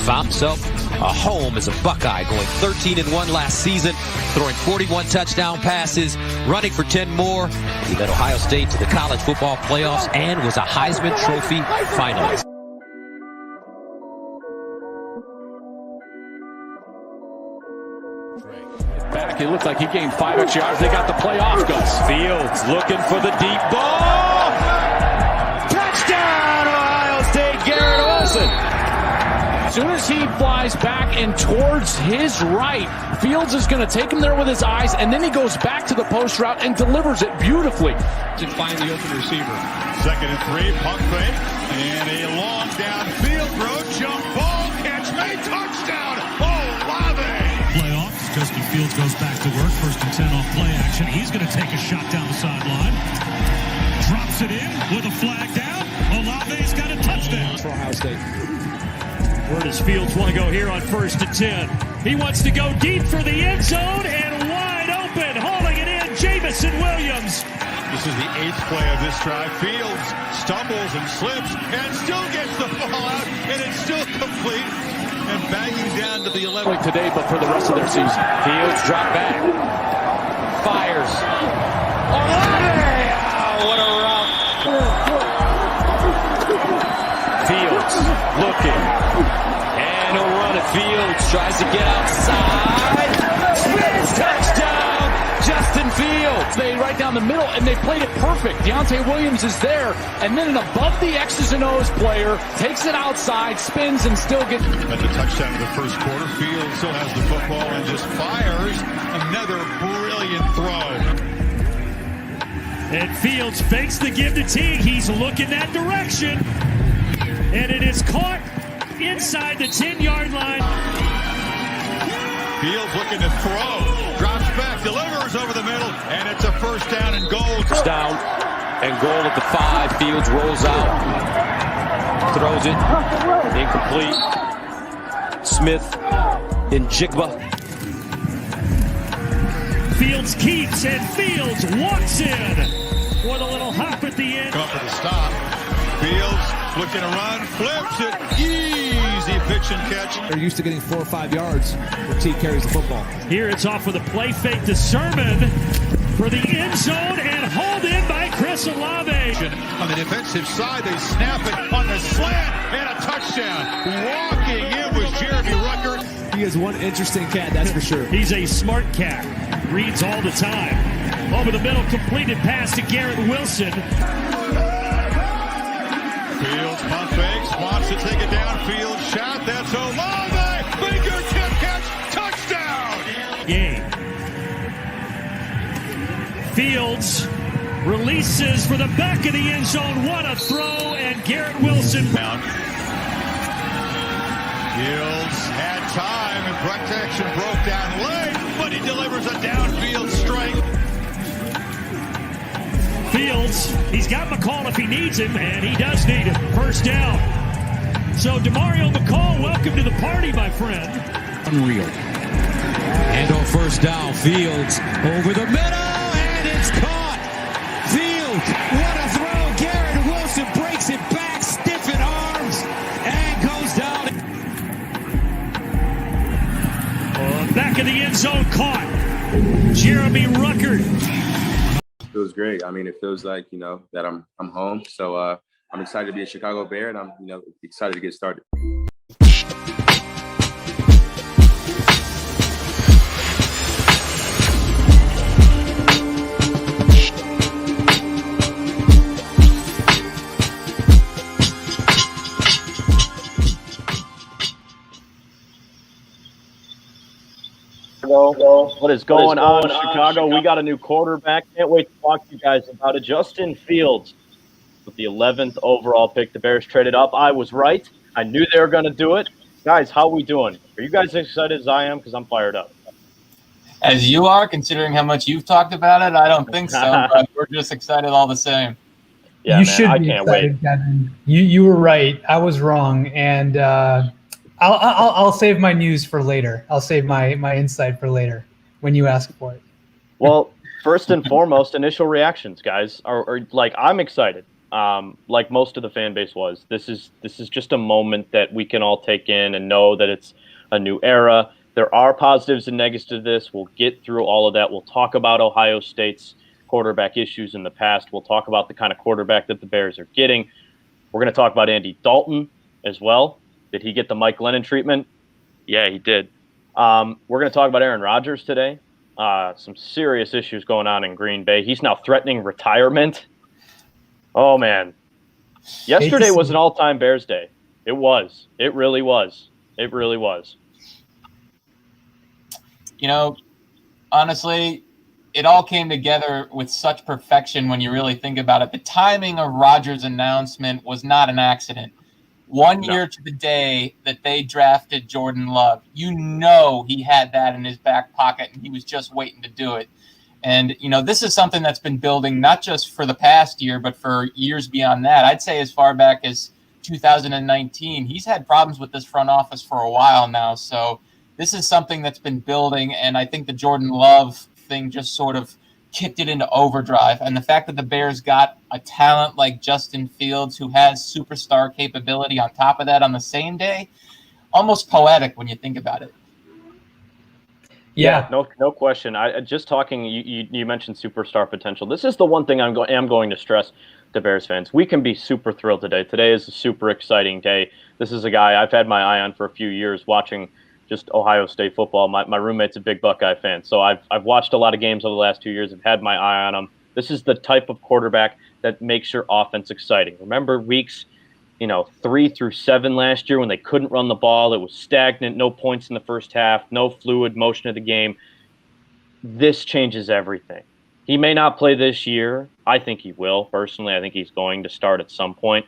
found himself a home as a Buckeye, going 13-1 last season, throwing 41 touchdown passes, running for 10 more. He led Ohio State to the college football playoffs and was a Heisman Trophy finalist. Back, it looked like he gained 5 extra yards. They got the play off, Gus. Fields looking for the deep ball. Touchdown, Ohio State, Garrett Wilson. As soon as he flies back and towards his right, Fields is going to take him there with his eyes, and then he goes back to the post route and delivers it beautifully. To find the open receiver. 2nd and 3, pump fake, and a long downfield throw, jump ball, catch made, touchdown, Olave. Playoffs, Justin Fields goes back to work, 1st and 10 off play action. He's going to take a shot down the sideline. Drops it in with a flag down. Olave's got a touchdown. For Ohio State. Where does Fields want to go here on 1st and 10? He wants to go deep for the end zone and wide open, hauling it in, Jamison Williams. This is the 8th play of this drive. Fields stumbles and slips and still gets the ball out, and it's still complete and banging down to the 11th. Today, but for the rest of their season. Fields drop back, fires. Olave! Oh, what a route. Fields looking, and he'll run it. Fields tries to get outside. Spins, touchdown, Justin Fields. They right down the middle, and they played it perfect. Deontay Williams is there, and then an above the X's and O's player takes it outside, spins, and still gets. At the touchdown of the first quarter, Fields still has the football and just fires another brilliant throw. And Fields fakes the give to Teague. He's looking that direction. And it is caught inside the 10-yard line. Fields looking to throw. Drops back, delivers over the middle, and it's a 1st down and goal. It's down and goal at the 5. Fields rolls out. Throws it. Incomplete. Smith in Jigba. Fields keeps, and Fields walks in with a little hop at the end. Come for the stop. Fields looking to run, flips it, easy pitch and catch. They're used to getting 4 or 5 yards when T carries the football. Here it's off with a play fake to Sermon for the end zone and hauled in by Chris Olave. On the defensive side, they snap it on the slant and a touchdown. Walking in was Jeremy Rucker. He is one interesting cat, that's for sure. He's a smart cat. Reads all the time. Over the middle, completed pass to Garrett Wilson. Fields pump fakes, wants to take it downfield shot. That's Olave. Fingertip catch, touchdown. Game. Fields releases for the back of the end zone. What a throw, and Garrett Wilson. Fields had time and protection broke down late, but he delivers a downfield strike. Fields, he's got McCall if he needs him, and he does need him. 1st down. So DeMario McCall, welcome to the party, my friend. Unreal. And on 1st down, Fields over the middle, and it's caught. Fields, what a throw. Garrett Wilson breaks it back, stiffened arms, and goes down. Back of the end zone, caught. Jeremy Rucker. It was great. I mean, it feels like, that I'm home. So I'm excited to be a Chicago Bear, and I'm, excited to get started. What is going on, Chicago? We got a new quarterback. Can't wait to talk to you guys about it. Justin Fields with the 11th overall pick. The Bears traded up. I was right. I knew they were going to do it. Guys, how we doing? Are you guys as excited as I am? Because I'm fired up. As you are, considering how much you've talked about it, I don't think so. But we're just excited all the same. Yeah, you man, should I be can't excited, wait. Kevin. You were right. I was wrong, and I'll save my news for later. I'll save my insight for later when you ask for it. Well, first and foremost, initial reactions, guys, are like, I'm excited. like most of the fan base was. This is just a moment that we can all take in and know that it's a new era. There are positives and negatives to this. We'll get through all of that. We'll talk about Ohio State's quarterback issues in the past. We'll talk about the kind of quarterback that the Bears are getting. We're going to talk about Andy Dalton as well. Did he get the Mike Glennon treatment? Yeah, he did. We're going to talk about Aaron Rodgers today. Some serious issues going on in Green Bay. He's now threatening retirement. Oh, man. Yesterday was an all-time Bears day. It was. It really was. It really was. You know, honestly, it all came together with such perfection when you really think about it. The timing of Rodgers' announcement was not an accident. 1 year to the day that they drafted Jordan Love, you know he had that in his back pocket, and he was just waiting to do it. And, you know, this is something that's been building not just for the past year, but for years beyond that. I'd say as far back as 2019, he's had problems with this front office for a while now. So this is something that's been building, and I think the Jordan Love thing just sort of kicked it into overdrive. And the fact that the Bears got a talent like Justin Fields, who has superstar capability on top of that on the same day, almost poetic when you think about it. Yeah, no question. I just talking. You mentioned superstar potential. This is the one thing am going to stress to Bears fans. We can be super thrilled today. Today is a super exciting day. This is a guy I've had my eye on for a few years, watching just Ohio State football. My roommate's a big Buckeye fan, so I've watched a lot of games over the last 2 years. I've had my eye on him. This is the type of quarterback that makes your offense exciting. Remember weeks 3 through 7 last year when they couldn't run the ball? It was stagnant, no points in the first half, no fluid motion of the game. This changes everything. He may not play this year. I think he will. Personally, I think he's going to start at some point.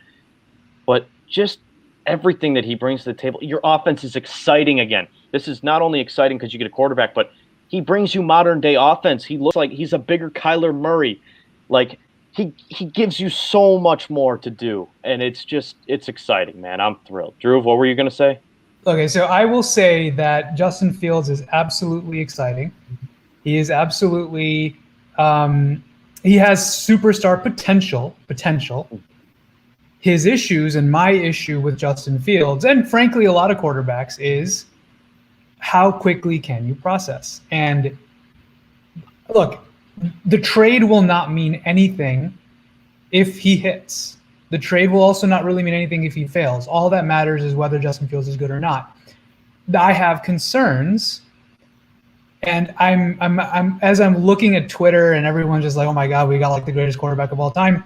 But just everything that he brings to the table, your offense is exciting again. This is not only exciting because you get a quarterback, but he brings you modern-day offense. He looks like he's a bigger Kyler Murray. Like, he gives you so much more to do, and it's exciting, man. I'm thrilled. Drew, what were you going to say? Okay, so I will say that Justin Fields is absolutely exciting. He is absolutely he has superstar potential. His issues and my issue with Justin Fields, and frankly a lot of quarterbacks, is how quickly can you process? And look, the trade will not mean anything if he hits. The trade will also not really mean anything if he fails. All that matters is whether Justin Fields is good or not. I have concerns, and I'm as I'm looking at Twitter and everyone's just like, oh my God, we got like the greatest quarterback of all time.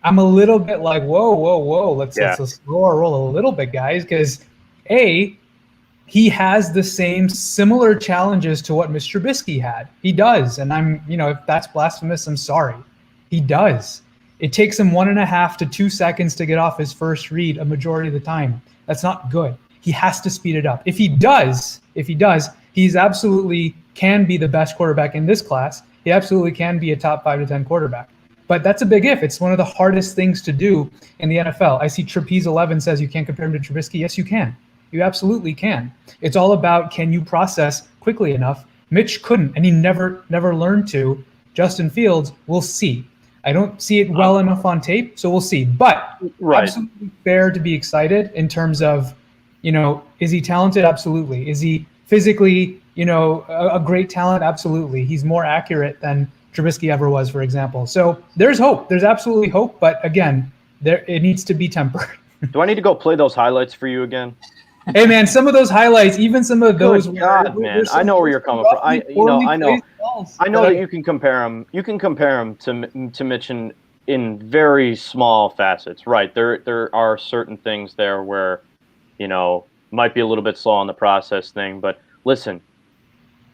I'm a little bit like, whoa, let's slow our roll a little bit, guys, because he has the same similar challenges to what Mr. Trubisky had. He does. And if that's blasphemous, I'm sorry. He does. It takes him 1.5 to 2 seconds to get off his first read a majority of the time. That's not good. He has to speed it up. If he does, he's absolutely can be the best quarterback in this class. He absolutely can be a top 5 to 10 quarterback. But that's a big if. It's one of the hardest things to do in the NFL. I see Trapeze11 says you can't compare him to Trubisky. Yes, you can. You absolutely can. It's all about, can you process quickly enough? Mitch couldn't, and he never learned to. Justin Fields, we'll see. I don't see it well enough on tape, so we'll see. But absolutely fair to be excited in terms of, is he talented? Absolutely. Is he physically, a great talent? Absolutely. He's more accurate than Trubisky ever was, for example. So there's hope. There's absolutely hope. But again, it needs to be tempered. Do I need to go play those highlights for you again? Hey man, some of those highlights, even some of those. God, man, I know where you're coming from. I know that you can compare them. You can compare them to Mitch in very small facets, right? There are certain things there where, might be a little bit slow on the process thing. But listen,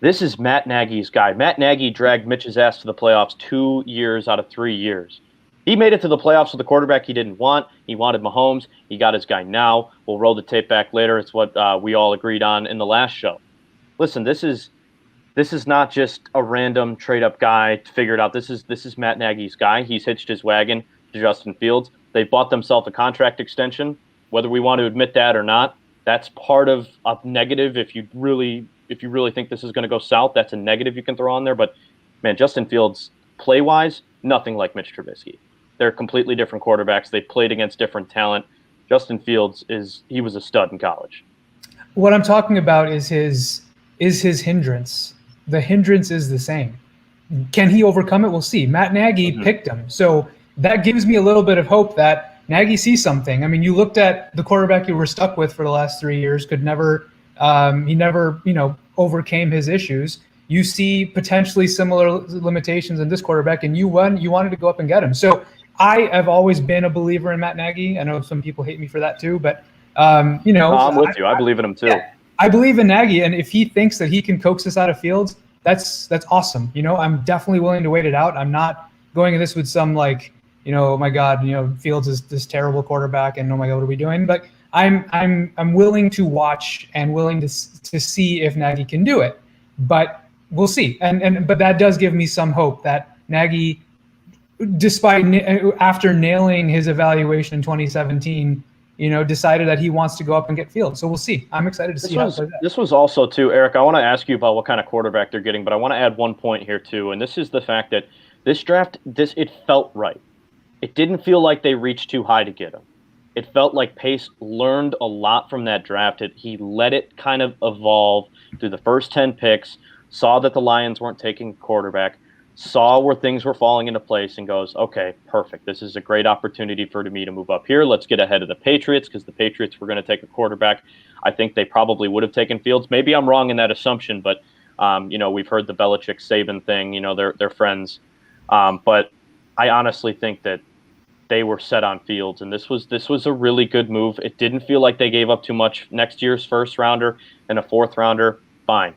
this is Matt Nagy's guy. Matt Nagy dragged Mitch's ass to the playoffs 2 years out of 3 years. He made it to the playoffs with a quarterback he didn't want. He wanted Mahomes. He got his guy now. We'll roll the tape back later. It's what we all agreed on in the last show. Listen, this is not just a random trade-up guy to figure it out. This is Matt Nagy's guy. He's hitched his wagon to Justin Fields. They bought themselves a contract extension. Whether we want to admit that or not, that's part of a negative. If you really think this is going to go south, that's a negative you can throw on there. But, man, Justin Fields, play-wise, nothing like Mitch Trubisky. They're completely different quarterbacks. They played against different talent. Justin Fields he was a stud in college. What I'm talking about is his hindrance. The hindrance is the same. Can he overcome it? We'll see. Matt Nagy picked him. So that gives me a little bit of hope that Nagy sees something. I mean, you looked at the quarterback you were stuck with for the last 3 years, he never, overcame his issues. You see potentially similar limitations in this quarterback, and you wanted to go up and get him. So I have always been a believer in Matt Nagy. I know some people hate me for that too, but I'm with you. I believe in him too. Yeah, I believe in Nagy, and if he thinks that he can coax us out of Fields, that's awesome. I'm definitely willing to wait it out. I'm not going in this with some oh my God, Fields is this terrible quarterback, and oh my God, what are we doing? But I'm willing to watch and willing to see if Nagy can do it. But we'll see. But that does give me some hope that Nagy, after nailing his evaluation in 2017, decided that he wants to go up and get Fields. So we'll see. I'm excited to see how it plays out. This was also too, Eric, I want to ask you about what kind of quarterback they're getting, but I want to add one point here too, and this is the fact that this draft, it felt right. It didn't feel like they reached too high to get him. It felt like Pace learned a lot from that draft. He let it kind of evolve through the first 10 picks, saw that the Lions weren't taking quarterback, saw where things were falling into place, and goes, okay, perfect. This is a great opportunity for me to move up here. Let's get ahead of the Patriots, because the Patriots were going to take a quarterback. I think they probably would have taken Fields. Maybe I'm wrong in that assumption, but we've heard the Belichick-Saban thing. They're friends. But I honestly think that they were set on Fields, and this was a really good move. It didn't feel like they gave up too much. Next year's first rounder and a fourth rounder, fine.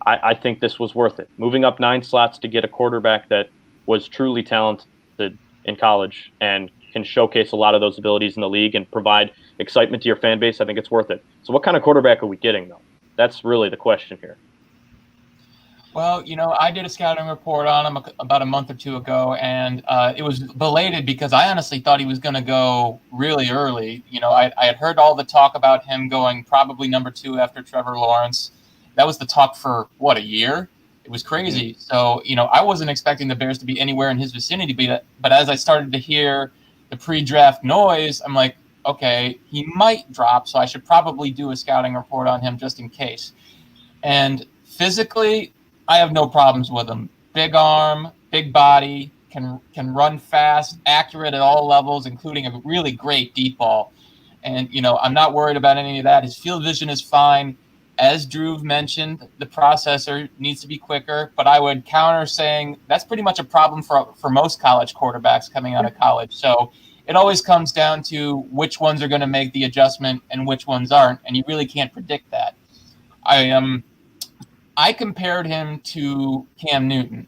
I think this was worth it. Moving up 9 slots to get a quarterback that was truly talented in college and can showcase a lot of those abilities in the league and provide excitement to your fan base, I think it's worth it. So what kind of quarterback are we getting, though? That's really the question here. Well, I did a scouting report on him about a month or two ago, and it was belated because I honestly thought he was going to go really early. I had heard all the talk about him going probably number 2 after Trevor Lawrence. That was the talk for, a year? It was crazy. So, I wasn't expecting the Bears to be anywhere in his vicinity, but as I started to hear the pre-draft noise, I'm like, okay, he might drop, so I should probably do a scouting report on him just in case. And physically, I have no problems with him. Big arm, big body, can run fast, accurate at all levels, including a really great deep ball. And, I'm not worried about any of that. His field vision is fine. As Drew mentioned, the processor needs to be quicker, but I would counter saying that's pretty much a problem for most college quarterbacks coming out of college. So it always comes down to which ones are going to make the adjustment and which ones aren't, and you really can't predict that. I compared him to Cam Newton,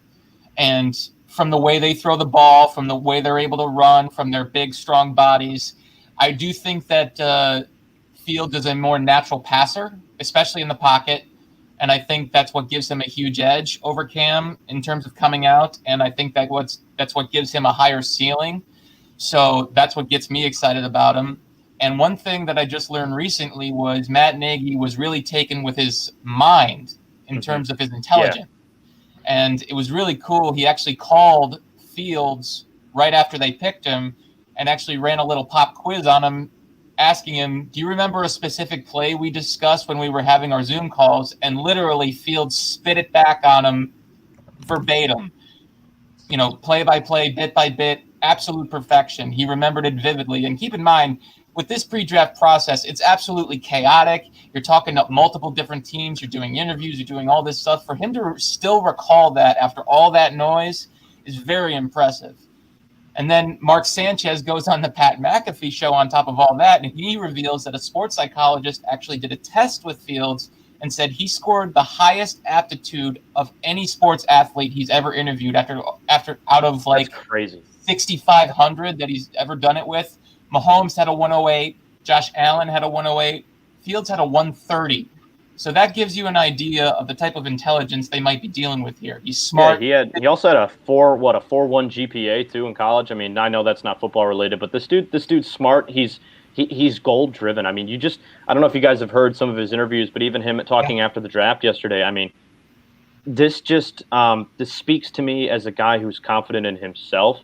and from the way they throw the ball, from the way they're able to run, from their big, strong bodies, I do think that Fields is a more natural passer, especially in the pocket, and I think that's what gives him a huge edge over Cam in terms of coming out, and I think that's what gives him a higher ceiling. So that's what gets me excited about him. And one thing that I just learned recently was Matt Nagy was really taken with his mind in terms of his intelligence. Yeah. And it was really cool. He actually called Fields right after they picked him and actually ran a little pop quiz on him, asking him, do you remember a specific play we discussed when we were having our Zoom calls? And literally Fields spit it back on him verbatim. Play by play, bit by bit, absolute perfection. He remembered it vividly. And keep in mind, with this pre-draft process, it's absolutely chaotic. You're talking to multiple different teams. You're doing interviews. You're doing all this stuff. For him to still recall that after all that noise is very impressive. And then Mark Sanchez goes on the Pat McAfee show on top of all that, and he reveals that a sports psychologist actually did a test with Fields and said he scored the highest aptitude of any sports athlete he's ever interviewed after out of like crazy 6,500 that he's ever done it with. Mahomes had a 108. Josh Allen had a 108. Fields had a 130. So that gives you an idea of the type of intelligence they might be dealing with here. He's smart. Yeah, he also had a 4.1 GPA too in college. I mean, I know that's not football related, but this dude's smart. He's goal driven. I mean, I don't know if you guys have heard some of his interviews, but even him talking after the draft yesterday. I mean, this speaks to me as a guy who's confident in himself.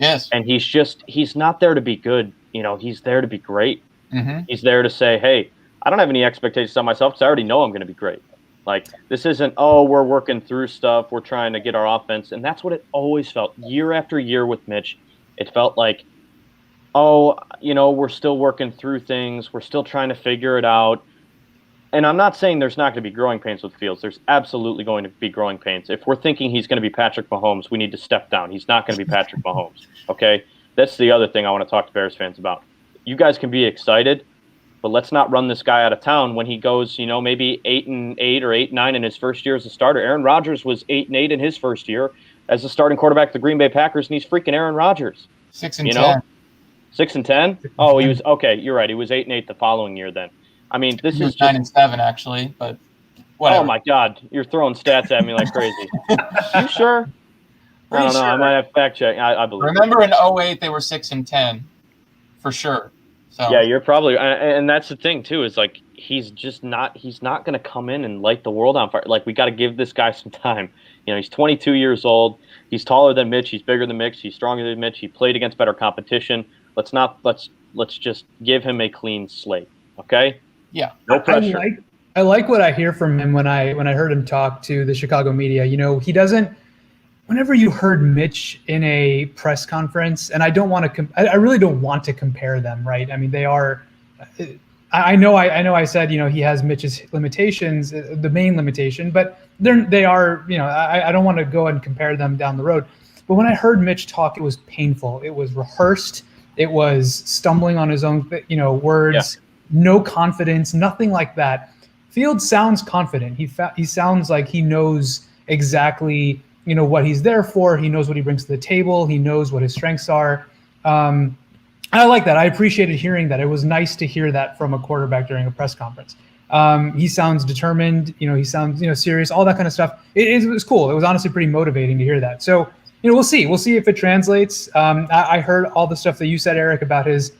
Yes. And he's not there to be good. He's there to be great. Mm-hmm. He's there to say, hey, I don't have any expectations on myself because I already know I'm going to be great. Like, this isn't, we're working through stuff. We're trying to get our offense. And that's what it always felt year after year with Mitch. It felt like, we're still working through things. We're still trying to figure it out. And I'm not saying there's not going to be growing pains with Fields. There's absolutely going to be growing pains. If we're thinking he's going to be Patrick Mahomes, we need to step down. He's not going to be Patrick Mahomes, okay? That's the other thing I want to talk to Bears fans about. You guys can be excited, but let's not run this guy out of town when he goes, maybe 8-8 or 8-9 in his first year as a starter. Aaron Rodgers was 8-8 in his first year as a starting quarterback of the Green Bay Packers, and he's freaking Aaron Rodgers. 6-10. 6-10? Oh, he was okay. You're right. He was 8-8 the following year. Then, I mean, this He was is just, 9-7 actually, but whatever. oh my God, you're throwing stats at me like crazy. You sure? I don't know. I might have to fact check. I believe. Remember in 08 they were 6-10, for sure. So yeah, you're probably, and that's the thing too. Is like he's not going to come in and light the world on fire. Like, we got to give this guy some time. He's 22 years old. He's taller than Mitch. He's bigger than Mitch. He's stronger than Mitch. He played against better competition. Let's just give him a clean slate. Okay? Yeah. No pressure. I like what I hear from him when I heard him talk to the Chicago media. He doesn't. Whenever you heard Mitch in a press conference, and I really don't want to compare them, right? I mean, they are. I know I said he has Mitch's limitations, the main limitation, but they are. I don't want to go and compare them down the road. But when I heard Mitch talk, it was painful. It was rehearsed. It was stumbling on his own, words. Yeah. No confidence, nothing like that. Fields sounds confident. He sounds like he knows exactly what he's there for. He knows what he brings to the table. He knows what his strengths are. And I like that. I appreciated hearing that. It was nice to hear that from a quarterback during a press conference. He sounds determined. He sounds serious. All that kind of stuff. It was cool. It was honestly pretty motivating to hear that. So we'll see. We'll see if it translates. I heard all the stuff that you said, Eric, about his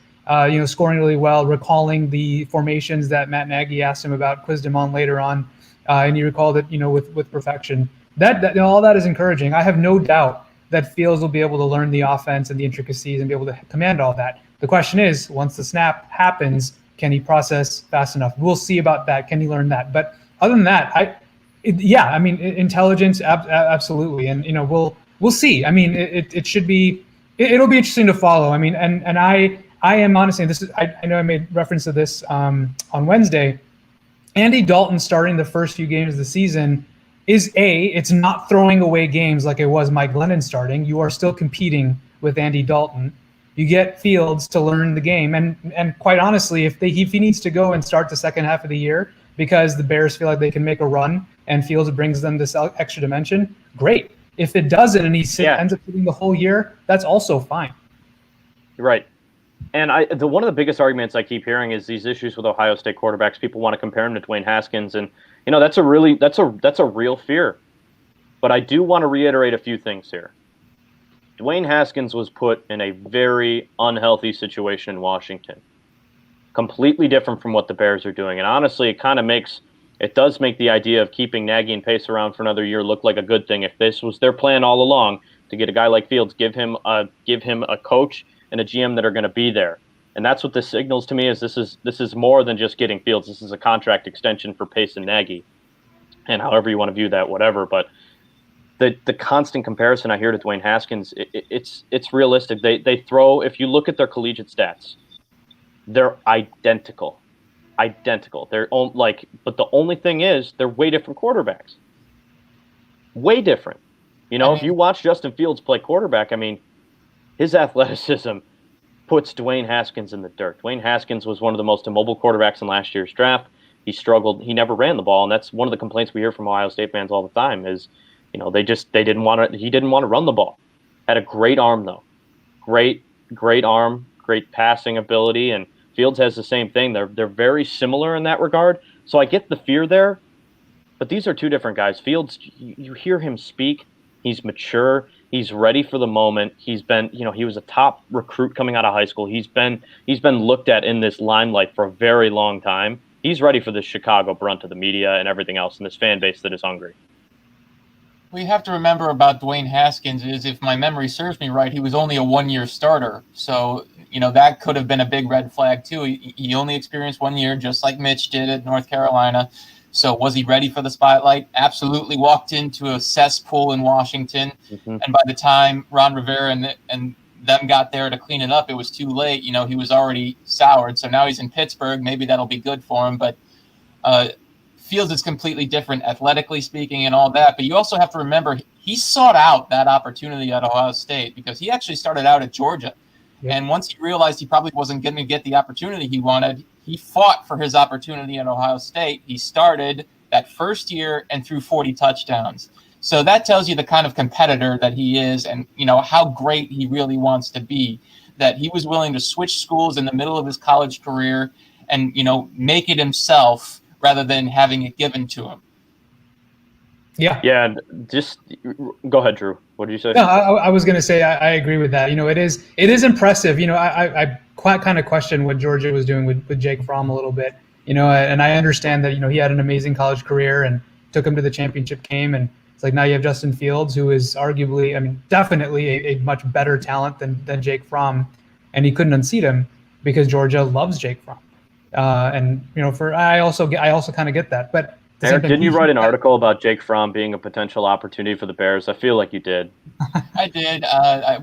scoring really well, recalling the formations that Matt Nagy asked him about, quizzed him on later on, and he recalled it with perfection. That all that is encouraging. I have no doubt that Fields will be able to learn the offense and the intricacies and be able to command all that. The question is, once the snap happens, can he process fast enough? We'll see about that. Can he learn that? But other than that, intelligence, absolutely, and we'll see. I mean, it should be. It'll be interesting to follow. I mean, and I am honestly, I know I made reference to this on Wednesday. Andy Dalton starting the first few games of the season is it's not throwing away games like it was Mike Glennon starting. You are still competing with Andy Dalton. You get Fields to learn the game, and quite honestly, if he needs to go and start the second half of the year because the Bears feel like they can make a run and Fields brings them this extra dimension, great. If it doesn't and ends up sitting the whole year, that's also fine. Right. And one of the biggest arguments I keep hearing is these issues with Ohio State quarterbacks. People want to compare him to Dwayne Haskins, and that's a real fear. But I do want to reiterate a few things here. Dwayne Haskins was put in a very unhealthy situation in Washington, completely different from what the Bears are doing. And honestly, it does make the idea of keeping Nagy and Pace around for another year look like a good thing. If this was their plan all along to get a guy like Fields, give him a coach and a GM that are going to be there. And that's what this signals to me is this is more than just getting Fields. This is a contract extension for Pace and Nagy. And however you want to view that, whatever. But the constant comparison I hear to Dwayne Haskins, it's realistic. They throw, if you look at their collegiate stats, they're identical. They're but the only thing is they're way different quarterbacks. Way different. If you watch Justin Fields play quarterback, I mean, his athleticism puts Dwayne Haskins in the dirt. Dwayne Haskins was one of the most immobile quarterbacks in last year's draft. He struggled. He never ran the ball, and that's one of the complaints we hear from Ohio State fans all the time is, he didn't want to run the ball. Had a great arm though. Great arm, great passing ability, and Fields has the same thing. They're very similar in that regard. So I get the fear there, but these are two different guys. Fields, you hear him speak. He's mature. He's ready for the moment. He's been, he was a top recruit coming out of high school. He's been looked at in this limelight for a very long time. He's ready for the Chicago brunt of the media and everything else in this fan base that is hungry. We have to remember about Dwayne Haskins is, if my memory serves me right, he was only a one-year starter. So, that could have been a big red flag too. He only experienced 1 year, just like Mitch did at North Carolina. So was he ready for the spotlight? Absolutely. Walked into a cesspool in Washington. Mm-hmm. And by the time Ron Rivera and them got there to clean it up, it was too late. He was already soured. So now he's in Pittsburgh. Maybe that'll be good for him. But Fields is completely different, athletically speaking, and all that. But you also have to remember he sought out that opportunity at Ohio State because he actually started out at Georgia. Yeah. And once he realized he probably wasn't going to get the opportunity he wanted, he fought for his opportunity at Ohio State. He started that first year and threw 40 touchdowns. So that tells you the kind of competitor that he is and, how great he really wants to be, that he was willing to switch schools in the middle of his college career and, make it himself rather than having it given to him. Yeah. Yeah. Just go ahead, Drew. What did you say? No, I was going to say I agree with that. It is impressive. I quite kind of question what Georgia was doing with Jake Fromm a little bit. And I understand that he had an amazing college career and took him to the championship game. And it's like now you have Justin Fields, who is arguably, definitely a much better talent than Jake Fromm, and he couldn't unseat him because Georgia loves Jake Fromm. I also kind of get that, but Eric, didn't you write an article about Jake Fromm being a potential opportunity for the Bears? I feel like you did. I did. I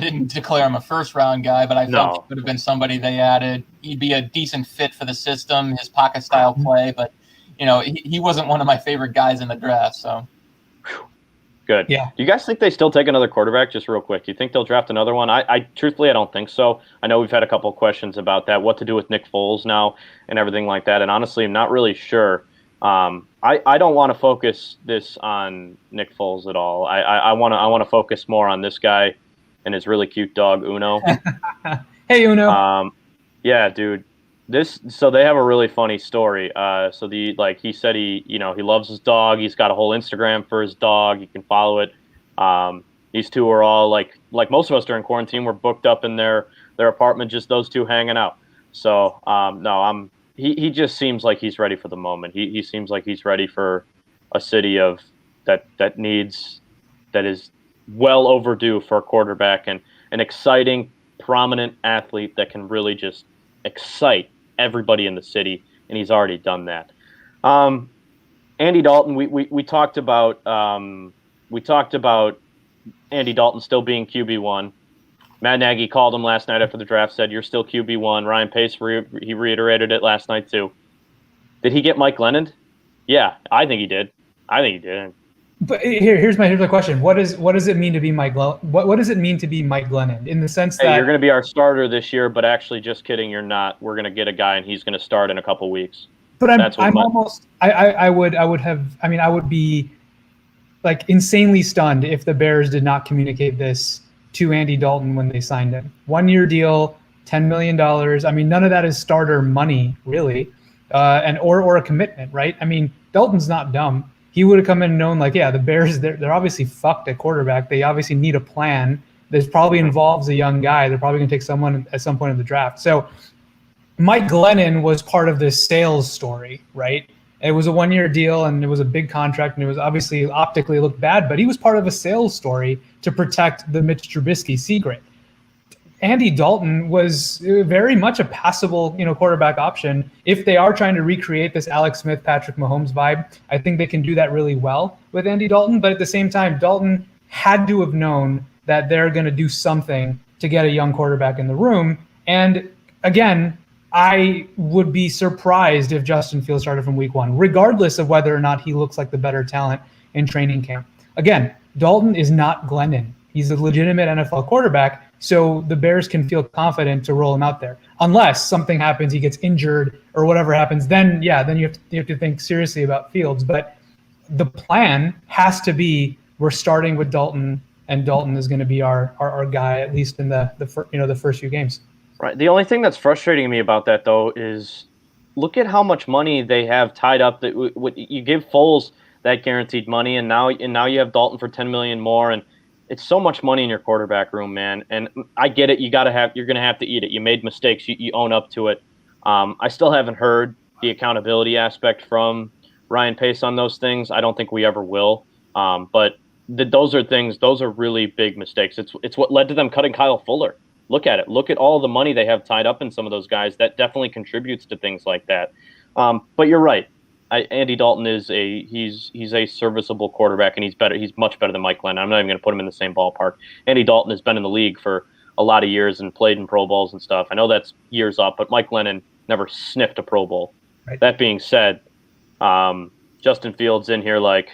didn't declare him a first-round guy, but I felt he could have been somebody they added. He'd be a decent fit for the system, his pocket-style play, but he wasn't one of my favorite guys in the draft. So good. Yeah. Do you guys think they still take another quarterback? Just real quick, do you think they'll draft another one? I truthfully, I don't think so. I know we've had a couple of questions about that, what to do with Nick Foles now and everything like that, and honestly, I'm not really sure. I don't want to focus this on Nick Foles at all. I want to focus more on this guy and his really cute dog Uno. Hey Uno. Yeah, dude. So they have a really funny story. He said he loves his dog. He's got a whole Instagram for his dog. You can follow it. These two are all like most of us during quarantine. We're booked up in their apartment, just those two hanging out. So He just seems like he's ready for the moment. He seems like he's ready for a city that is well overdue for a quarterback and an exciting, prominent athlete that can really just excite everybody in the city, and he's already done that. Andy Dalton, we talked about Andy Dalton still being QB1. Matt Nagy called him last night after the draft, said, you're still QB1. Ryan Pace, he reiterated it last night too. Did he get Mike Glennon? Yeah, I think he did. But here's my question. What does it mean to be Mike Glennon? What does it mean to be Mike Glennon in the sense that you're going to be our starter this year, but actually, just kidding, you're not. We're going to get a guy, and he's going to start in a couple weeks. But I would be like insanely stunned if the Bears did not communicate this to Andy Dalton when they signed him. 1 year deal, $10 million. None of that is starter money, really, or a commitment, right? Dalton's not dumb. He would have come in and known, the Bears, they're obviously fucked at quarterback. They obviously need a plan. This probably involves a young guy. They're probably going to take someone at some point in the draft. So Mike Glennon was part of this sales story, right? It was a 1 year deal and it was a big contract and it was obviously optically looked bad, but he was part of a sales story to protect the Mitch Trubisky secret. Andy Dalton was very much a passable, quarterback option. If they are trying to recreate this Alex Smith, Patrick Mahomes vibe, I think they can do that really well with Andy Dalton. But at the same time, Dalton had to have known that they're going to do something to get a young quarterback in the room. And again, I would be surprised if Justin Fields started from week one, regardless of whether or not he looks like the better talent in training camp. Again, Dalton is not Glennon. He's a legitimate NFL quarterback, so the Bears can feel confident to roll him out there. Unless something happens, he gets injured or whatever happens, then you have to think seriously about Fields. But the plan has to be we're starting with Dalton, and Dalton is going to be our guy, at least in the first few games. Right. The only thing that's frustrating me about that, though, is look at how much money they have tied up. That you give Foles that guaranteed money, and now you have Dalton for $10 million more, and it's so much money in your quarterback room, man. And I get it. You're going to have to eat it. You made mistakes. You own up to it. I still haven't heard the accountability aspect from Ryan Pace on those things. I don't think we ever will. But those are really big mistakes. It's what led to them cutting Kyle Fuller. Look at it. Look at all the money they have tied up in some of those guys. That definitely contributes to things like that. But you're right. Andy Dalton is he's a serviceable quarterback, and he's better. He's much better than Mike Glennon. I'm not even going to put him in the same ballpark. Andy Dalton has been in the league for a lot of years and played in Pro Bowls and stuff. I know that's years up, but Mike Glennon never sniffed a Pro Bowl. Right. That being said, Justin Fields in here like.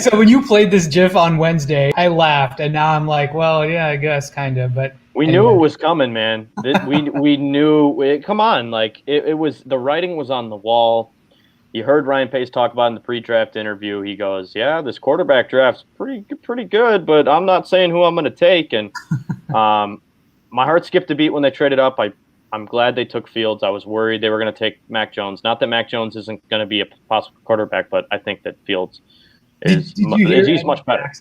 So when you played this GIF on Wednesday, I laughed, and now I'm like, well, yeah, I guess kind of, but we knew it was coming, man. We knew it. Come on, like it was the writing was on the wall. You heard Ryan Pace talk about in the pre-draft interview. He goes, "Yeah, this quarterback draft's pretty good, but I'm not saying who I'm going to take." And my heart skipped a beat when they traded up. I'm glad they took Fields. I was worried they were going to take Mac Jones. Not that Mac Jones isn't going to be a possible quarterback, but I think that Fields. He's much better.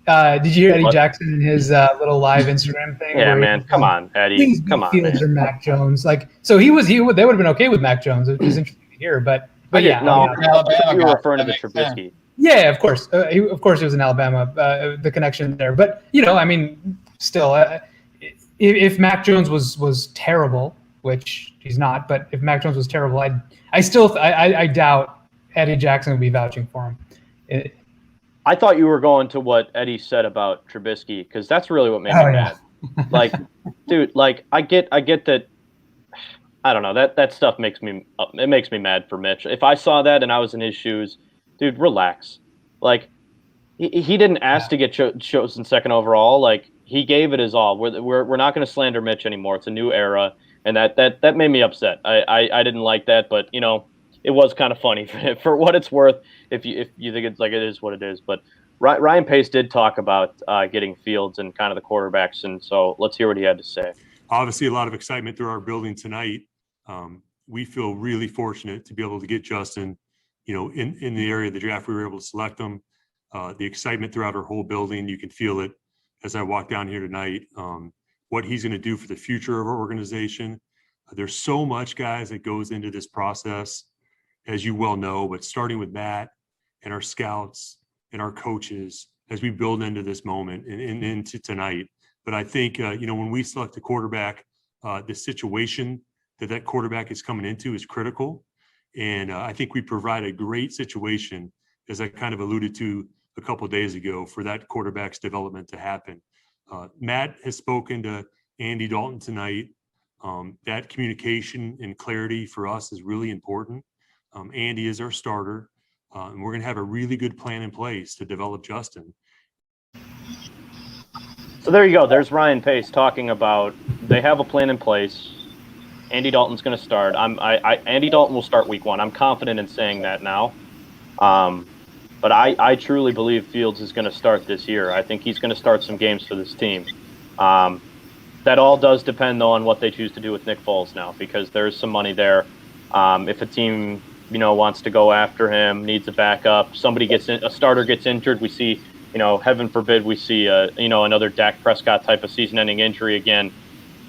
Did you hear Eddie Jackson in his little live Instagram thing? Yeah, man, come on, Eddie, come on. Fields or Mac Jones, like so they would have been okay with Mac Jones, which is interesting to hear. But yeah, no, you were referring to the Trubisky. Yeah, of course, of course, it was in Alabama, the connection there. But I mean, still, if Mac Jones was terrible, which he's not, but if Mac Jones was terrible, I doubt Eddie Jackson would be vouching for him. I thought you were going to what Eddie said about Trubisky, because that's really what made me mad. Like, dude, like I get that. I don't know, that stuff makes me mad for Mitch. If I saw that and I was in his shoes, dude, relax. Like he didn't ask to get chosen second overall. Like he gave it his all. We're not going to slander Mitch anymore. It's a new era, and that made me upset. I didn't like that, but it was kind of funny for what it's worth. If you think it's like it is what it is, but Ryan Pace did talk about getting Fields and kind of the quarterbacks, and so let's hear what he had to say. Obviously, a lot of excitement through our building tonight. We feel really fortunate to be able to get Justin, in the area of the draft. We were able to select him. The excitement throughout our whole building, you can feel it as I walk down here tonight. What he's going to do for the future of our organization. There's so much, guys, that goes into this process, as you well know, but starting with Matt and our scouts and our coaches as we build into this moment and into tonight. But I think, when we select a quarterback, the situation that quarterback is coming into is critical. And I think we provide a great situation, as I kind of alluded to a couple of days ago, for that quarterback's development to happen. Matt has spoken to Andy Dalton tonight. That communication and clarity for us is really important. Andy is our starter, and we're going to have a really good plan in place to develop Justin. So there you go. There's Ryan Pace talking about they have a plan in place. Andy Dalton's going to start. Andy Dalton will start week 1. I'm confident in saying that now. But I truly believe Fields is going to start this year. I think he's going to start some games for this team. That all does depend, though, on what they choose to do with Nick Foles now, because there's some money there. If a team wants to go after him, needs a backup, a starter gets injured, we see, heaven forbid, we see another Dak Prescott type of season-ending injury again.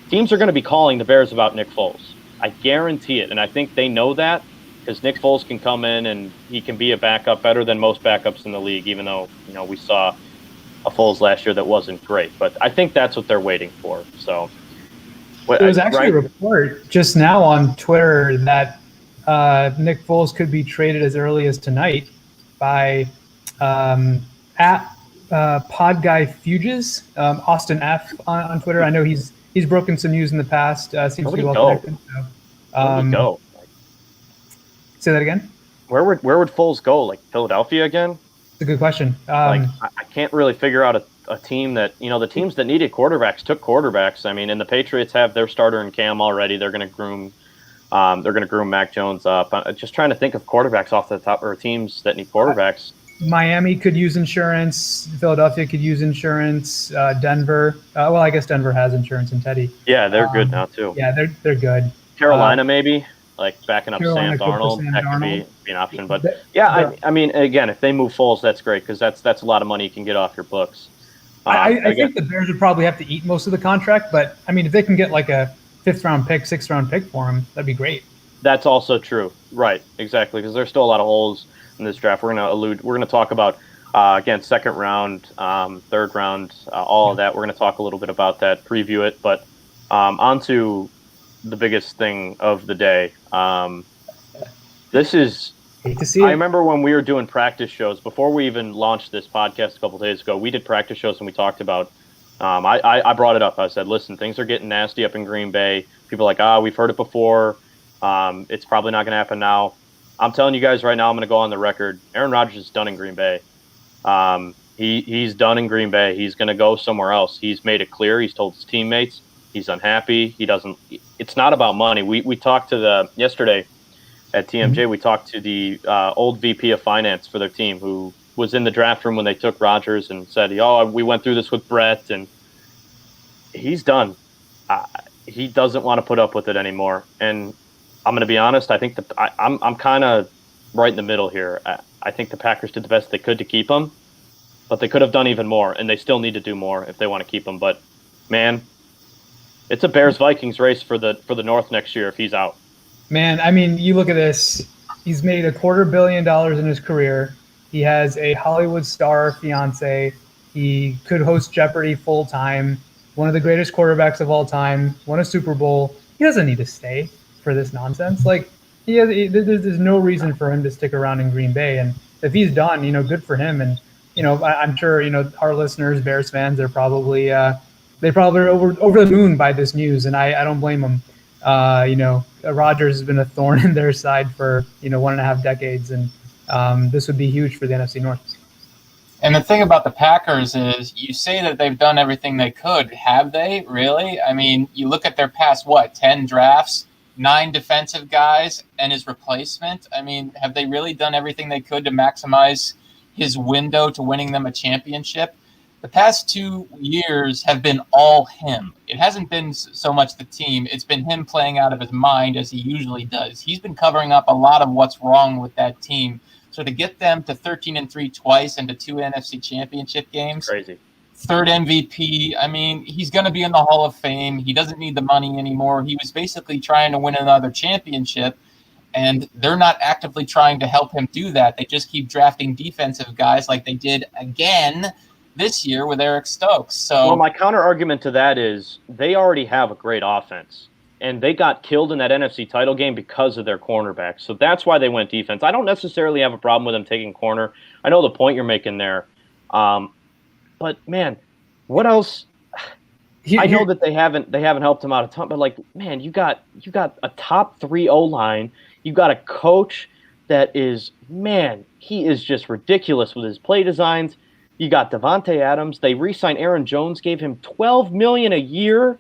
Teams are going to be calling the Bears about Nick Foles. I guarantee it, and I think they know that, because Nick Foles can come in and he can be a backup better than most backups in the league, even though we saw a Foles last year that wasn't great. But I think that's what they're waiting for. So there was actually a report just now on Twitter that Nick Foles could be traded as early as tonight by at Pod Guy Fuges, Austin F on Twitter. I know he's broken some news in the past. Seems to be well connected. Where would he go? Say that again. Where would Foles go? Like Philadelphia again? It's a good question. I can't really figure out a team that the teams that needed quarterbacks took quarterbacks. I mean, and the Patriots have their starter in Cam already. They're going to groom. They're going to groom Mac Jones up. Just trying to think of quarterbacks off the top, or teams that need quarterbacks. Miami could use insurance. Philadelphia could use insurance. Denver. Well, I guess Denver has insurance in Teddy. Yeah, they're good now too. Yeah, they're good. Carolina maybe, like backing up Sam Darnold. That could be an option. But yeah, I mean, again, if they move Foles, that's great, because that's a lot of money you can get off your books. I think the Bears would probably have to eat most of the contract, but I mean, if they can get like a 5th-round pick, 6th-round pick for him, that'd be great. That's also true. Right, exactly, because there's still a lot of holes. in this draft. We're going to talk about again, second round, third round, all of that. We're going to talk a little bit about that, preview it, but on to the biggest thing of the day. This is, Hate to see I it. remember when we were doing practice shows, before we even launched this podcast a couple of days ago, we did practice shows and we talked about, I brought it up. I said, listen, things are getting nasty up in Green Bay. People are like, we've heard it before. It's probably not going to happen now. I'm telling you guys right now, I'm going to go on the record. Aaron Rodgers is done in Green Bay. He's done in Green Bay. He's going to go somewhere else. He's made it clear. He's told his teammates he's unhappy. It's not about money. We talked to yesterday at TMJ, we talked to the old VP of finance for their team who was in the draft room when they took Rodgers and said, we went through this with Brett and he's done. He doesn't want to put up with it anymore. And I'm going to be honest. I think I'm kind of right in the middle here. I think the Packers did the best they could to keep him, but they could have done even more, and they still need to do more if they want to keep him. But man, it's a Bears-Vikings race for the North next year if he's out. Man, I mean, you look at this. He's made $250 million in his career. He has a Hollywood star fiance. He could host Jeopardy full time. One of the greatest quarterbacks of all time. Won a Super Bowl. He doesn't need to stay for this nonsense. Like, there's no reason for him to stick around in Green Bay. And if he's done, good for him. And I'm sure our listeners, Bears fans, they're probably are over the moon by this news, and I don't blame them. Rodgers has been a thorn in their side for 1.5 decades, and this would be huge for the NFC North. And the thing about the Packers is you say that they've done everything they could. Have they really? I mean, you look at their past, 10 drafts, 9 defensive guys, and his replacement. I mean, have they really done everything they could to maximize his window to winning them a championship? The past 2 years have been all him. It hasn't been so much the team. It's been him playing out of his mind as he usually does. He's been covering up a lot of what's wrong with that team. So to get them to 13-3 twice and to 2 NFC championship games, crazy. 3rd MVP. I mean, he's going to be in the Hall of Fame. He doesn't need the money anymore. He was basically trying to win another championship, and they're not actively trying to help him do that. They just keep drafting defensive guys like they did again this year with Eric Stokes. So, well, my counter argument to that is they already have a great offense, and they got killed in that NFC title game because of their cornerbacks. So that's why they went defense. I don't necessarily have a problem with them taking corner. I know the point you're making there. But man, what else? I know that they haven't helped him out a ton, but man, you got a top 3 O-line. You got a coach that is, man, he is just ridiculous with his play designs. You got Devontae Adams. They re-signed Aaron Jones, gave him $12 million a year.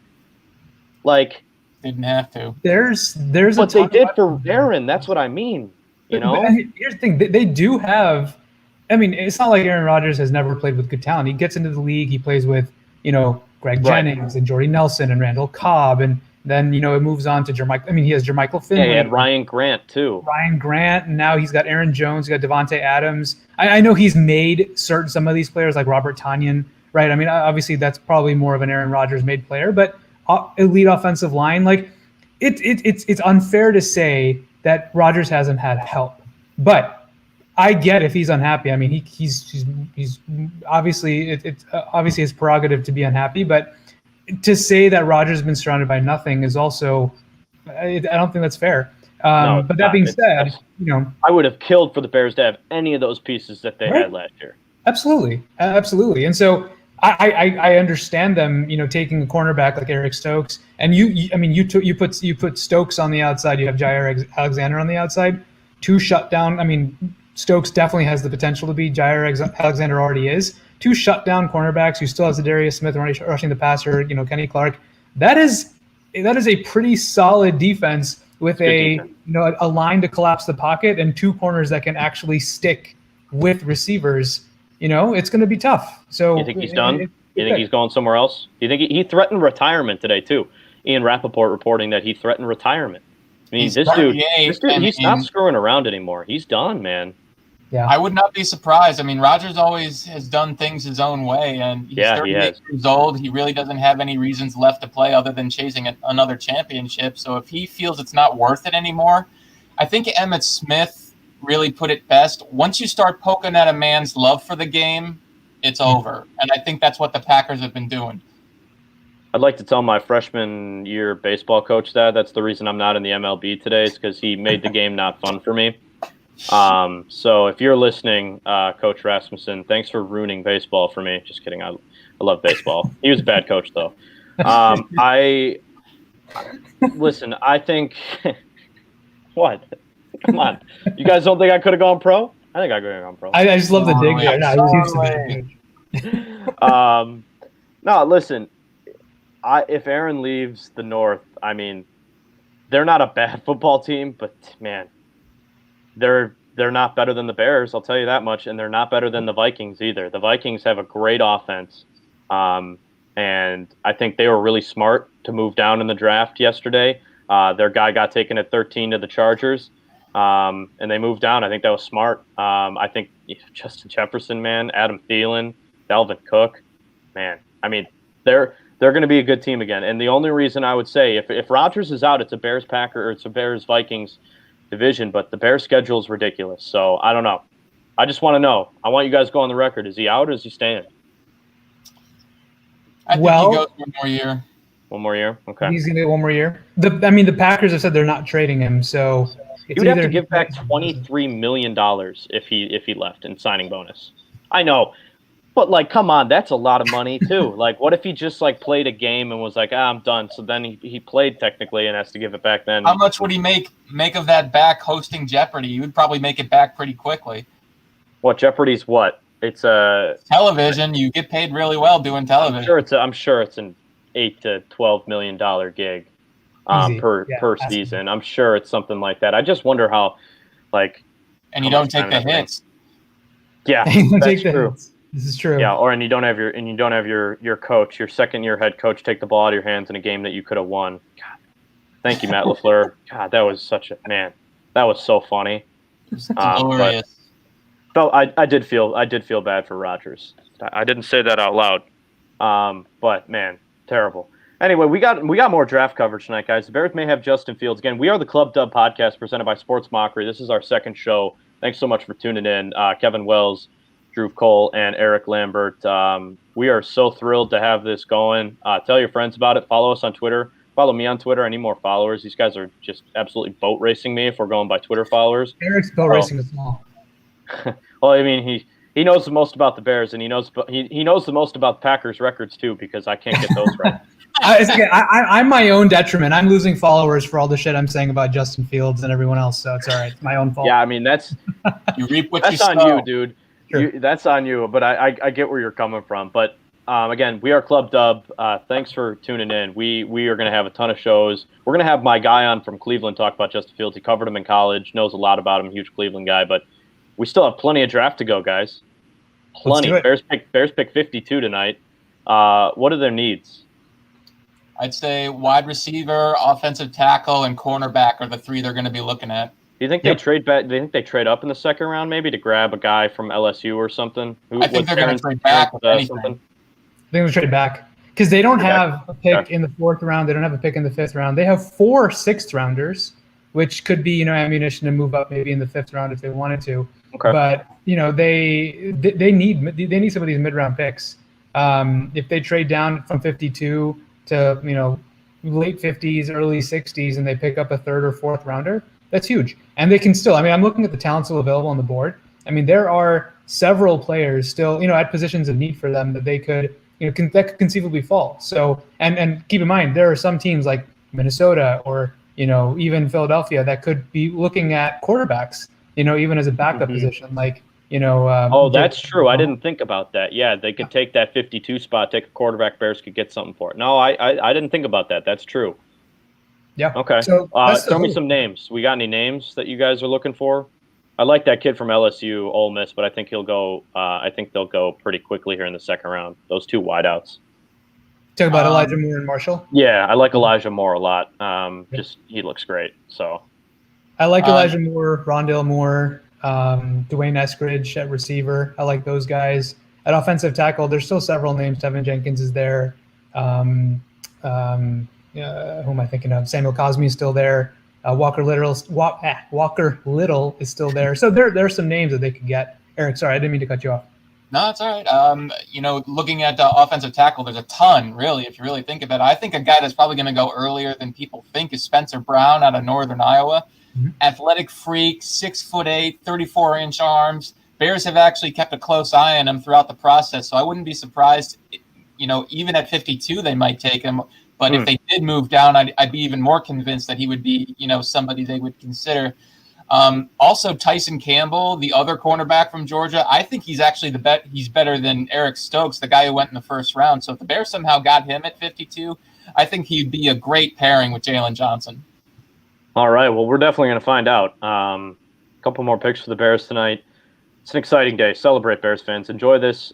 Didn't have to. There's what they did for Aaron. That's what I mean. Here's the thing: they do have. I mean, it's not like Aaron Rodgers has never played with good talent. He gets into the league. He plays with Greg Jennings and Jordy Nelson and Randall Cobb, and then it moves on to Jermichael. I mean, he has Jermichael Finley. Yeah, he had Ryan Grant too. And now he's got Aaron Jones. He's got Devontae Adams. I know he's made some of these players like Robert Tonyan, right? I mean, obviously that's probably more of an Aaron Rodgers made player, but elite offensive line. It's unfair to say that Rodgers hasn't had help, but I get if he's unhappy. I mean, he's obviously it's obviously his prerogative to be unhappy, but to say that Rodgers has been surrounded by nothing is also, I don't think that's fair. But that being said, I would have killed for the Bears to have any of those pieces that they had last year. Absolutely. And so I understand them, taking a cornerback like Eric Stokes, and you put Stokes on the outside. You have Jair Alexander on the outside. 2 shutdown. I mean, Stokes definitely has the potential to be. Jair Alexander already is. 2 shutdown cornerbacks. You still have Zadarius Smith rushing the passer. Kenny Clark. That is a pretty solid defense with a line to collapse the pocket and 2 corners that can actually stick with receivers. It's going to be tough. So you think he's done? You think he's going somewhere else? You think he threatened retirement today too? Ian Rappaport reporting that he threatened retirement. I mean, this dude, he's not screwing around anymore. He's done, man. Yeah, I would not be surprised. I mean, Rodgers always has done things his own way, and he's 38 years old. He really doesn't have any reasons left to play other than chasing another championship. So if he feels it's not worth it anymore, I think Emmitt Smith really put it best. Once you start poking at a man's love for the game, it's over. And I think that's what the Packers have been doing. I'd like to tell my freshman year baseball coach that's the reason I'm not in the MLB today, is because he made the game not fun for me. So if you're listening, Coach Rasmussen, thanks for ruining baseball for me. Just kidding. I love baseball. He was a bad coach, though. Listen, I think what? Come on. You guys don't think I could have gone pro? I think I could have gone pro. I just love the dig there. No, he was used to No, listen. If Aaron leaves the North, I mean, they're not a bad football team, but man, they're not better than the Bears. I'll tell you that much, and they're not better than the Vikings either. The Vikings have a great offense, and I think they were really smart to move down in the draft yesterday. Their guy got taken at 13 to the Chargers, and they moved down. I think that was smart. I think Justin Jefferson, man, Adam Thielen, Dalvin Cook, man. I mean, they're going to be a good team again. And the only reason I would say if Rodgers is out, it's a Bears-Vikings division, but the Bears schedule is ridiculous. So I don't know. I just want to know. I want you guys to go on the record. Is he out or is he staying? I think he goes one more year. One more year? Okay. He's going to get one more year. The Packers have said they're not trading him, so he would have to give back $23 million if he left in signing bonus. I know. But, like, come on, that's a lot of money, too. Like, what if he just, like, played a game and was like, I'm done. So then he played technically and has to give it back then. How much would he make of that back hosting Jeopardy? He would probably make it back pretty quickly. What, Jeopardy's what? It's television. You get paid really well doing television. I'm sure it's an $8 to $12 million gig per season. I'm sure it's something like that. I just wonder how, like. And you don't take the hits. Yeah, that's true. Hits. This is true. Yeah, and you don't have your coach, your second year head coach, take the ball out of your hands in a game that you could have won. God, thank you, Matt LaFleur. God, that was that was so funny. Glorious. I did feel bad for Rodgers. I didn't say that out loud. But man, terrible. Anyway, we got more draft coverage tonight, guys. The Bears may have Justin Fields again. We are the Club Dub podcast presented by Sports Mockery. This is our second show. Thanks so much for tuning in, Kevin Wells, Drew Cole, and Eric Lambert. We are so thrilled to have this going. Tell your friends about it. Follow us on Twitter. Follow me on Twitter. I need more followers. These guys are just absolutely boat racing me if we're going by Twitter followers. Eric's boat racing is small. Well, I mean, he knows the most about the Bears, and he knows the most about the Packers records too, because I can't get those right. I'm my own detriment. I'm losing followers for all the shit I'm saying about Justin Fields and everyone else, so it's all right. It's my own fault. Yeah, I mean, that's you reap what that's you on sow. you, dude. That's on you, but I get where you're coming from. But again, we are Club Dub. Thanks for tuning in. We are going to have a ton of shows. We're going to have my guy on from Cleveland talk about Justin Fields. He covered him in college, knows a lot about him, huge Cleveland guy. But we still have plenty of draft to go, guys. Plenty. Bears pick 52 tonight. What are their needs? I'd say wide receiver, offensive tackle, and cornerback are the three they're going to be looking at. Do you think they trade back? Do you think they trade up in the second round maybe to grab a guy from LSU or something? I think they're going to trade back with anything. I think they'll trade back because they don't have a pick in the fourth round. They don't have a pick in the fifth round. They have 4 sixth rounders, which could be ammunition to move up maybe in the fifth round if they wanted to. Okay. But they need some of these mid round picks. If they trade down from 52 to late 50s, early 60s, and they pick up a third or fourth rounder, that's huge. And they can still, I'm looking at the talent still available on the board. There are several players still, at positions of need for them that they could, that could conceivably fall. So, and keep in mind, there are some teams like Minnesota or, even Philadelphia that could be looking at quarterbacks, even as a backup position, like, that's true. I didn't think about that. Yeah, they could take that 52 spot, take a quarterback. Bears could get something for it. No, I didn't think about that. That's true. Yeah. Okay. So throw me some names. We got any names that you guys are looking for? I like that kid from LSU, Ole Miss, but I think he'll go. I think they'll go pretty quickly here in the second round. Those 2 wideouts. Talk about Elijah Moore and Marshall. Yeah, I like Elijah Moore a lot. He looks great. So. I like Elijah Moore, Rondale Moore, Dwayne Eskridge at receiver. I like those guys. At offensive tackle, there's still several names. Tevin Jenkins is there. Who am I thinking of? Samuel Cosme is still there. Walker Little is still there. So there are some names that they could get. Eric, sorry, I didn't mean to cut you off. No, it's all right. Looking at offensive tackle, there's a ton, really, if you really think about it. I think a guy that's probably going to go earlier than people think is Spencer Brown out of Northern Iowa. Mm-hmm. Athletic freak, 6'8", 34-inch arms. Bears have actually kept a close eye on him throughout the process, so I wouldn't be surprised, even at 52 they might take him. But if they did move down, I'd be even more convinced that he would be, somebody they would consider. Also, Tyson Campbell, the other cornerback from Georgia, I think he's actually he's better than Eric Stokes, the guy who went in the first round. So if the Bears somehow got him at 52, I think he'd be a great pairing with Jalen Johnson. All right, well, we're definitely going to find out. A couple more picks for the Bears tonight. It's an exciting day. Celebrate, Bears fans. Enjoy this.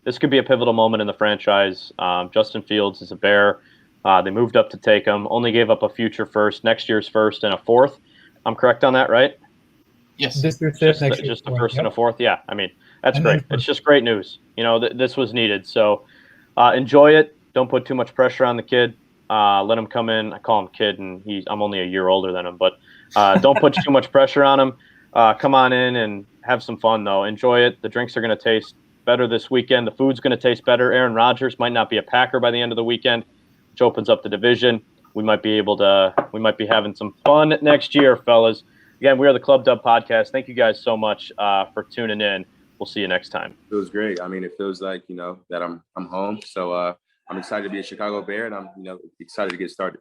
This could be a pivotal moment in the franchise. Justin Fields is a Bear. They moved up to take him, only gave up a future first, next year's first, and a fourth. I'm correct on that, right? Yes. This year's fifth, Just a first and a fourth. Yeah, I mean, that's great. It's just great news. This was needed. So enjoy it. Don't put too much pressure on the kid. Let him come in. I call him kid, and I'm only a year older than him. But don't put too much pressure on him. Come on in and have some fun, though. Enjoy it. The drinks are going to taste better this weekend. The food's going to taste better. Aaron Rodgers might not be a Packer by the end of the weekend, which opens up the division. We might be having some fun next year, fellas. Again, we are the Club Dub Podcast. Thank you guys so much for tuning in. We'll see you next time. It was great. I mean, it feels like, that I'm home. So I'm excited to be a Chicago Bear, and I'm, excited to get started.